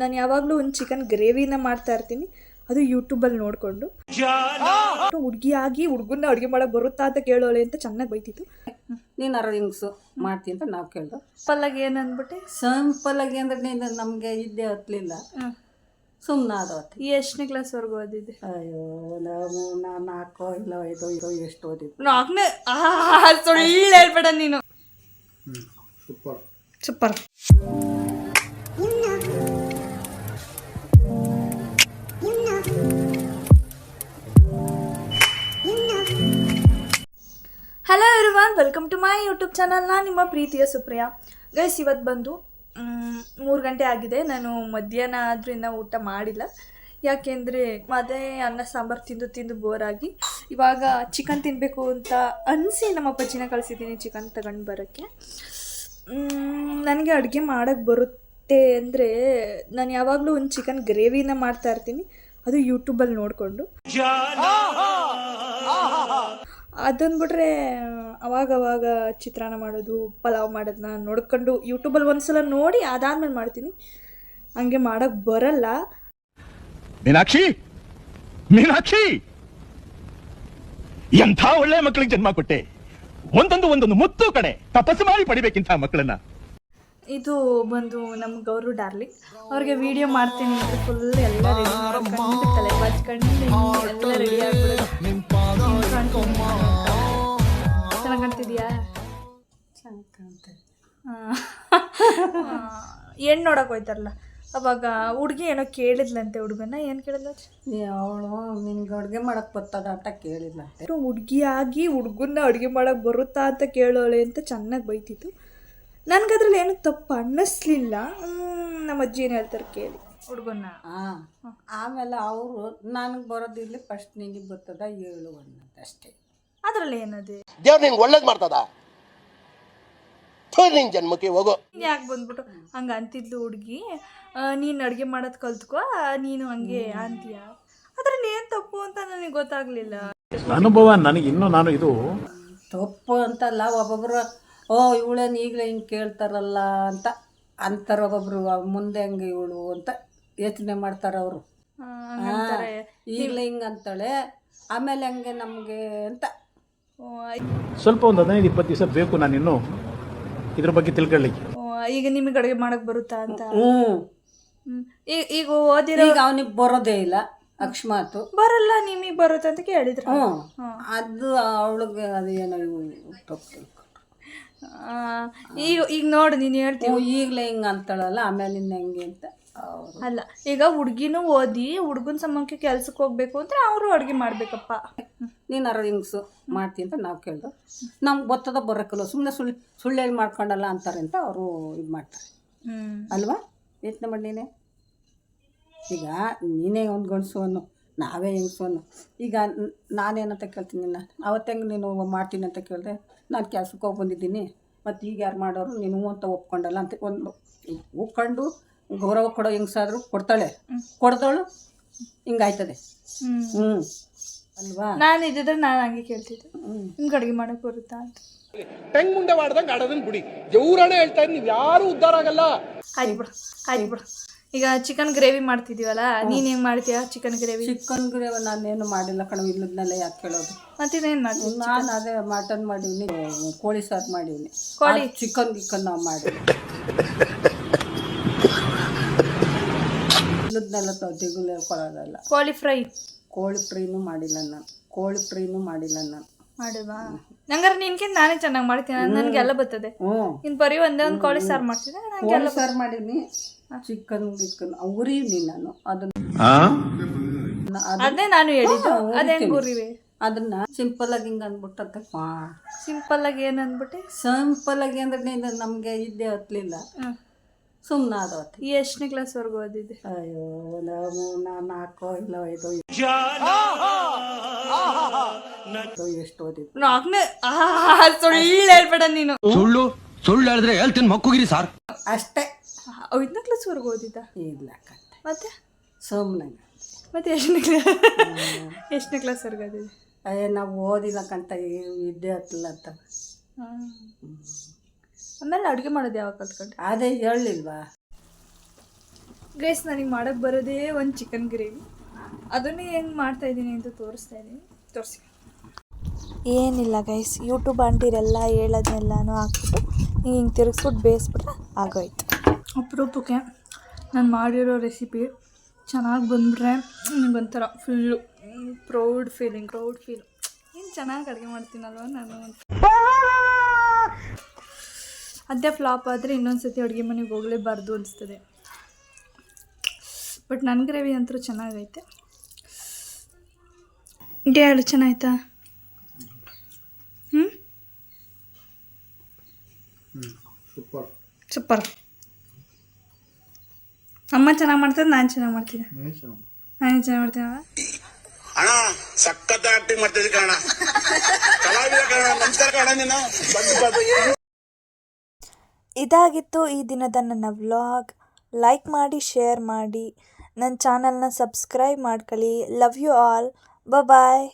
ನಾನು ಯಾವಾಗಲೂ ಒಂದು ಚಿಕನ್ ಗ್ರೇವಿನ ಮಾಡ್ತಾ ಇರ್ತೀನಿ, ಅದು ಯೂಟ್ಯೂಬಲ್ಲಿ ನೋಡಿಕೊಂಡು. ಹುಡುಗಿಯಾಗಿ ಹುಡುಗನ್ನ ಅಡುಗೆ ಮಾಡೋಕೆ ಬರುತ್ತಾ ಅಂತ ಕೇಳೋಳೆ ಅಂತ ಚೆನ್ನಾಗಿ ಬೈತಿತ್ತು. ನೀನು ಹಿಂಗ್ಸು ಮಾಡ್ತೀನಿ ಅಂತ ನಾವು ಕೇಳ್ದು. ಸಿಂಪಲ್ಲಾಗಿ ಏನು ಅಂದ್ಬಿಟ್ಟೆ? ಸಿಂಪಲ್ಲಾಗಿ ಅಂದ್ರೆ ನೀನು ನಮಗೆ ಇದ್ದೇ ಹತ್ತಲಿಲ್ಲ, ಸುಮ್ಮನೆ ಅದು ಹೊತ್ತು. ಎಷ್ಟನೇ ಕ್ಲಾಸ್ವರೆಗೂ ಓದಿದ್ದೆ? ಅಯ್ಯೋ ನಾವು 4 ಇಲ್ಲ 5 ಎಷ್ಟು ಓದಿದ್ದು. 4ನೇ. ಸುಳ್ಳು ಹೇಳ್ಬೇಡ ನೀನು. Super super. Hello everyone, welcome to my YouTube channel. ನಾನು ನಿಮ್ಮ ಪ್ರೀತಿಯ ಸುಪ್ರಿಯಾ. ಗೈಸ್, ಇವತ್ತು ಬಂದು 3 ಗಂಟೆ ಆಗಿದೆ. ನಾನು ಮಧ್ಯಾಹ್ನ ಆದರೂ ಇನ್ನೂ ಊಟ ಮಾಡಿಲ್ಲ. ಯಾಕೆಂದರೆ ಅದೇ ಅನ್ನ ಸಾಂಬಾರು ತಿಂದು ಬೋರಾಗಿ ಇವಾಗ ಚಿಕನ್ ತಿನ್ನಬೇಕು ಅಂತ ಅನಿಸಿ ನಮ್ಮ ಅಪ್ಪಾಜಿನ ಕಳಿಸಿದ್ದೀನಿ ಚಿಕನ್ ತಗೊಂಡು ಬರೋಕ್ಕೆ. ನನಗೆ ಅಡುಗೆ ಮಾಡೋಕ್ಕೆ ಬರುತ್ತೆ ಅಂದರೆ ನಾನು ಯಾವಾಗಲೂ ಒಂದು ಚಿಕನ್ ಗ್ರೇವಿನ ಮಾಡ್ತಾ ಇರ್ತೀನಿ, ಅದು ಯೂಟ್ಯೂಬಲ್ಲಿ ನೋಡಿಕೊಂಡು. ಅದನ್ನು ಬಿಟ್ರೆ ಅವಾಗವಾಗ ಚಿತ್ರಾನ್ನ ಮಾಡೋದು, ಪಲಾವ್ ಮಾಡೋದನ್ನ ನೋಡ್ಕೊಂಡು ಯೂಟ್ಯೂಬಲ್ಲಿ ಒಂದ್ಸಲ ನೋಡಿ ಅದಾದ್ಮೇಲೆ ಮಾಡ್ತೀನಿ. ಹಂಗೆ ಮಾಡೋಕ್ಕೆ ಬರಲ್ಲ. ಮೀನಾಕ್ಷಿ, ಮೀನಾಕ್ಷಿ, ಎಂಥ ಒಳ್ಳೆ ಮಕ್ಕಳಿಗೆ ಜನ್ಮ ಕೊಟ್ಟೆ. ಒಂದೊಂದು ಮುತ್ತು ಕಡೆ ತಪಸ್ಸು ಮಾಡಿ ಪಡಿಬೇಕಿಂತ ಮಕ್ಕಳನ್ನ. ಇದು ಬಂದು ನಮ್ಮ ಗೌರು ಡಾರ್ಲಿಂಗ್. ಅವ್ರಿಗೆ ವಿಡಿಯೋ ಮಾಡ್ತೀನಿ ಅಂದರೆ ಫುಲ್ ಎಲ್ಲ ರೆಡಿ ಮಾಡ್ಕೊಂಡು ತಲೆ ಬಾಚ್ಕೊಂಡು ಎಲ್ಲ ರೆಡಿ ಆಗ್ಬಿಡೋದು. ಚೆನ್ನಾಗಿ ಕಾಣ್ತಿದ್ಯಾ? ಚೆನ್ನಾಗಿ ಕಾಣ್ತದೆ. ಹೆಣ್ಣು ನೋಡೋಕೆ ಹೋಯ್ತಾರಲ್ಲ, ಅವಾಗ ಹುಡುಗಿ ಏನೋ ಕೇಳಿದ್ಲಂತೆ. ಹುಡುಗನ ಏನು ಕೇಳಿದ್ಲ? ಅವಳು ನಿನ್ಗೆ ಅಡುಗೆ ಮಾಡಕ್ಕೆ ಬರ್ತದ ಅಂತ ಕೇಳಿಲ್ಲ. ಹುಡುಗಿಯಾಗಿ ಹುಡುಗನ್ನ ಅಡುಗೆ ಮಾಡೋಕೆ ಬರುತ್ತಾ ಅಂತ ಕೇಳೋಳೆ ಅಂತ ಚೆನ್ನಾಗಿ ಬೈತಿತ್ತು. ನನಗದ್ರಲ್ಲಿ ಏನು ತಪ್ಪು ಅನ್ನಿಸ್ಲಿಲ್ಲ. ನಮ್ಮ ಅಜ್ಜಿ ಏನು ಹೇಳ್ತಾರೆ ಕೇಳಿ ಹುಡುಗನ್ನ. ಆಮೇಲೆ ಅವರು ನನಗೆ ಬರೋದಿಲ್ಲ, ಫಸ್ಟ್ ನಿನಗೆ ಬರ್ತದ ಹೇಳು ಅನ್ನೋದು ಅಷ್ಟೇ. ಅದರಲ್ಲಿ ಏನದೆ? ದೇವ್ರು ನಿನ್ಗೆ ಒಳ್ಳೇದು ಮಾಡ್ತದ, ನಿನ್ ಜನ್ಮಕ್ಕೆ ಹೋಗೋ. ಯಾಕೆ ಬಂದ್ಬಿಟ್ಟು ಹಂಗೆ ಅಂತಿದ್ಲು ಹುಡುಗಿ. ನೀನು ಅಡುಗೆ ಮಾಡೋದು ಕಲ್ತ್ಕೋ, ನೀನು ಹಂಗೆ ಅಂತೀಯ. ಅದರಲ್ಲಿ ಏನು ತಪ್ಪು ಅಂತ ನನಗೆ ಗೊತ್ತಾಗಲಿಲ್ಲ. ಅನುಭವ ನನಗೆ ಇನ್ನೂ ನಾನು ಇದು ತಪ್ಪು ಅಂತಲ್ಲ. ಒಬ್ಬೊಬ್ಬರು ಇವಳೇನು ಈಗಲೇ ಹಿಂಗೆ ಕೇಳ್ತಾರಲ್ಲ ಅಂತ ಅಂತಾರೆ. ಒಬ್ಬೊಬ್ರು ಮುಂದೆ ಹಂಗೆ ಇವಳು ಅಂತ ಯೋಚನೆ ಮಾಡ್ತಾರೆ ಅವರು. ಈಗಲೇ ಹಿಂಗೆ ಅಂತಾಳೆ, ಆಮೇಲೆ ಹಂಗೆ ನಮಗೆ ಅಂತ ಸ್ವಲ್ಪ ಒಂದು 15-20 ದಿವಸ ಬೇಕು ನಾನು ಇನ್ನೂ ಇದ್ರ ಬಗ್ಗೆ ತಿಳ್ಕೊಳ್ಳಿಕ್ಕೆ. ಈಗ ನಿಮಗೆ ಅಡುಗೆ ಮಾಡೋಕೆ ಬರುತ್ತಾ ಅಂತ? ಈಗ ಓದಿರೋ ಈಗ ಅವನಿಗೆ ಬರೋದೇ ಇಲ್ಲ, ಅಕಸ್ಮಾತು ಬರಲ್ಲ, ನಿಮಗೆ ಬರುತ್ತೆ ಅಂತ ಕೇಳಿದ್ರು. ಅದು ಅವಳಿಗೆ ಅದೇನೋ ತಪ್ಪು. ಈಗ ನೋಡು, ನೀನು ಹೇಳ್ತೀವಿ ಈಗಲೇ ಹಿಂಗೆ ಅಂತಾಳಲ್ಲ, ಆಮೇಲೆ ಇನ್ನು ಹೆಂಗೆ ಅಂತ. ಅಲ್ಲ, ಈಗ ಹುಡುಗಿನೂ ಓದಿ ಹುಡುಗನ ಸಂಬಂಧಕ್ಕೆ ಕೆಲ್ಸಕ್ಕೆ ಹೋಗ್ಬೇಕು ಅಂದರೆ ಅವರು ಅಡುಗೆ ಮಾಡಬೇಕಪ್ಪ. ನೀನು ಹಿಂಗ್ಸು ಮಾಡ್ತೀನಿ ಅಂತ ನಾವು ಕೇಳ್ದು. ನಮ್ಗೆ ಗೊತ್ತದ ಬರೋಕ್ಕಲ್ಲ, ಸುಮ್ಮನೆ ಸುಳ್ಳು ಹೇಳಿ ಮಾಡ್ಕೊಂಡಲ್ಲ ಅಂತಾರೆ ಅಂತ ಅವರು ಇದು ಮಾಡ್ತಾರೆ ಅಲ್ವಾ? ಯೋಚನೆ ಮಾಡಿ ನೀನೇ. ಈಗ ನೀನೇ ಒಂದು ಗಂಡಸು ಅನ್ನು, ನಾವೇ ಹೆಂಗಸು ಅನ್ನು. ಈಗ ನಾನೇನಂತ ಕೇಳ್ತೀನಿ, ಅವತ್ತು ಹೆಂಗೆ ನೀನು ಮಾಡ್ತೀನಿ ಅಂತ ಕೇಳಿದೆ, ನಾನು ಕೆಲ್ಸಕ್ಕೆ ಹೋಗಿ ಬಂದಿದ್ದೀನಿ, ಮತ್ತು ಈಗ ಯಾರು ಮಾಡೋರು ನೀನು ಅಂತ ಒಪ್ಕೊಂಡಲ್ಲ ಅಂತ ಒಂದು ಒಪ್ಕೊಂಡು ಗೌರವ ಕೊಡೋ ಹೆಂಗಸಾದ್ರು ಕೊಡ್ತಾಳೆ, ಕೊಡ್ದವಳು ಹಿಂಗಾಯ್ತದೆ. ಅಲ್ವಾ? ನಾನು ಇದ್ದಿದ್ರೆ ನಾನು ಹಂಗೆ ಕೇಳ್ತಿದ್ದೆ, ನಿಮ್ಗೆ ಅಡುಗೆ ಮಾಡೋಕೆ ಬರುತ್ತಾ ಅಂತ. ಹೆಂಗ್ ಮುಂದೆ ಮಾಡ್ದಂಗೆ ಆಡೋದನ್ನ ಬಿಡಿ. ಜೌರಾಣೆ ಹೇಳ್ತಾ ಇದ್ದೀನಿ, ನೀವು ಯಾರು ಉದ್ಧಾರ ಆಗಲ್ಲ. ಆಯ್ತು ಬಿಡು. ಈಗ ಚಿಕನ್ ಗ್ರೇವಿ ಮಾಡ್ತಿದ್ದೀವಲ್ಲ, ನೀನು ಹೆಂಗೆ ಮಾಡ್ತೀಯಾ ಚಿಕನ್ ಗ್ರೇವಿ? ಚಿಕನ್ ಗ್ರೇವಿ ನಾನೇನು ಮಾಡಿಲ್ಲ ಕಣ, ಇಲ್ಲದನ್ನೆಲ್ಲ ಯಾಕೆ ಕೇಳೋದು. ಮತ್ತಿದೇನು ಮಾಡ್ತೀನಿ? ನಾನು ಅದೇ ಮಟನ್ ಮಾಡೀನಿ, ಕೋಳಿ ಸಾರು ಮಾಡೀನಿ, ಚಿಕನ್ ನಾವು ಮಾಡಿ ಇಲ್ಲದನ್ನೆಲ್ಲ ತೆಗುಲು ಹೇಳ್ಕೊಳ್ಳೋದಲ್ಲ. ಕೋಳಿ ಫ್ರೈನೂ ಮಾಡಿಲ್ಲ ನಾನು. ಮಾಡಿಲ್ವಾ? ನಂಗಾರೆ ನಿನ್ಕಿಂತ ನಾನೇ ಚೆನ್ನಾಗಿ ಮಾಡ್ತೀನಿ, ನನಗೆಲ್ಲ ಬರ್ತದೆ. ನೀನು ಬರೀ ಒಂದೇ ಒಂದು ಕೋಳಿ ಸಾರು ಮಾಡ್ತಿದ್ದೆ, ಕೋಳಿ ಸಾರು ಮಾಡೀನಿ. ಚಿಕನ್ ಉರಿವಿ ನಾನು ಅದೇ ನಾನು ಹೇಳಿದ್ದು. ಅದೇ ಉರಿವೆ ಅದನ್ನ ಸಿಂಪಲ್ ಆಗಿ ಹಿಂಗೆ ಅಂದ್ಬಿಟ್ಟಂತೆ. ಸಿಂಪಲ್ ಆಗಿ ಏನು ಅಂದ್ಬಿಟ್ಟೆ? ಸಿಂಪಲ್ ಆಗಿ ಅಂದ್ರೆ ನಮಗೆ ಇದ್ದೇ ಹತ್ತಲಿಲ್ಲ, ಸುಮ್ಮನೆ ಅದು ಹೊತ್ತು. ಎಷ್ಟನೇ ಕ್ಲಾಸ್ವರೆಗೂ ಓದಿದ್ದೆ? ಅಯ್ಯೋ ನಾವು 4 ಇಲ್ಲ 5 ಎಷ್ಟು ಓದಿದ್ದು. 4ನೇ. ಸುಳ್ಳು ಹೇಳ್ಬೇಡ ನೀನು. ಸುಳ್ಳು ಹೇಳಿದ್ರೆ ಹೇಳ್ತೀನಿ ಮಕ್ಕುಗಿರಿ ಸಾರ್. ಅಷ್ಟೇ. 5ನೇ ಕ್ಲಾಸ್ವರೆಗೂ ಓದಿದ್ದ? ಇಲ್ಲ ಮತ್ತೆ ಸುಮ್ಮನೆ. ಮತ್ತೆ ಎಷ್ಟನೇ ಕ್ಲಾಸ್ವರೆಗೂ ಓದಿದ್ದೆ? ನಾವು ಓದಿಲ್ಲಕ್ಕಂತ ಇದ್ದೇ ಹತ್ತಲ್ಲ ಅಂತ. ಆಮೇಲೆ ಅಡುಗೆ ಮಾಡೋದು ಯಾವಾಗ ಕಲ್ತ್ಕೊಂಡೆ? ಅದೇ ಹೇಳಿಲ್ವಾ? ಗೈಸ್ ನನಗೆ ಮಾಡೋಕ್ಕೆ ಬರೋದೇ ಒಂದು ಚಿಕನ್ ಗ್ರೇವಿ, ಅದನ್ನೇ ಹೆಂಗೆ ಮಾಡ್ತಾಯಿದ್ದೀನಿ ಅಂತ ತೋರಿಸ್ತಾ ಇದ್ದೀನಿ, ತೋರಿಸಿ. ಏನಿಲ್ಲ ಗೈಸ್, ಯೂಟ್ಯೂಬ್ ಆಂಟಿರೆಲ್ಲ ಹೇಳೋದನ್ನೆಲ್ಲನೂ ಹಾಕ್ಬಿಟ್ಟು ಹಿಂಗೆ ತಿರುಗಿಸ್ಬಿಟ್ಟು ಬೇಯಿಸ್ಬಿಟ್ರೆ ಆಗೋಯ್ತು. ಅಪರೂಪಕ್ಕೆ ನಾನು ಮಾಡಿರೋ ರೆಸಿಪಿ ಚೆನ್ನಾಗಿ ಬಂದುಬಿಟ್ರೆ ನನಗೊಂಥರ ಫುಲ್ಲು ಪ್ರೌಡ್ ಫೀಲ್. ಏನು ಚೆನ್ನಾಗಿ ಅಡುಗೆ ಮಾಡ್ತೀನಲ್ವ ನಾನು. ಅದೇ ಫ್ಲಾಪ್ ಆದರೆ ಇನ್ನೊಂದು ಸತಿ ಅಡುಗೆ ಮನೆಗೆ ಹೋಗಲೇಬಾರ್ದು ಅನಿಸ್ತದೆ. ಬಟ್ ನನ್ನ ಗ್ರೇವಿ ಅಂತೂ ಚೆನ್ನಾಗೈತೆ. ಇದೇ ಹೇಳು, ಚೆನ್ನಾಯ್ತಾ? ಸೂಪರ್. ಅಮ್ಮ ಚೆನ್ನಾಗಿ ಮಾಡ್ತಾರೆ, ನಾನು ಚೆನ್ನಾಗಿ ಮಾಡ್ತೀನಿ. ನಾನೇ ಚೆನ್ನಾಗಿ ಮಾಡ್ತೀನಿ ಅಣ್ಣ. ಸಖತ್ ಆಕ್ಟಿಂಗ್ ಮಾಡ್ತಿದ್ದೆ ಕಣ, ಕಲಾವಿದ ಕಣ, ನಮಸ್ಕಾರ ಕಣ ನೀನು. ಇದಾಗಿತ್ತು ಈ ದಿನದ ನನ್ನ ವ್ಲಾಗ್. ಲೈಕ್ ಮಾಡಿ, ಶೇರ್ ಮಾಡಿ, ನನ್ನ ಚಾನಲ್ನ ಸಬ್ಸ್ಕ್ರೈಬ್ ಮಾಡ್ಕೊಳ್ಳಿ. Love you all. ಬಾಯ್.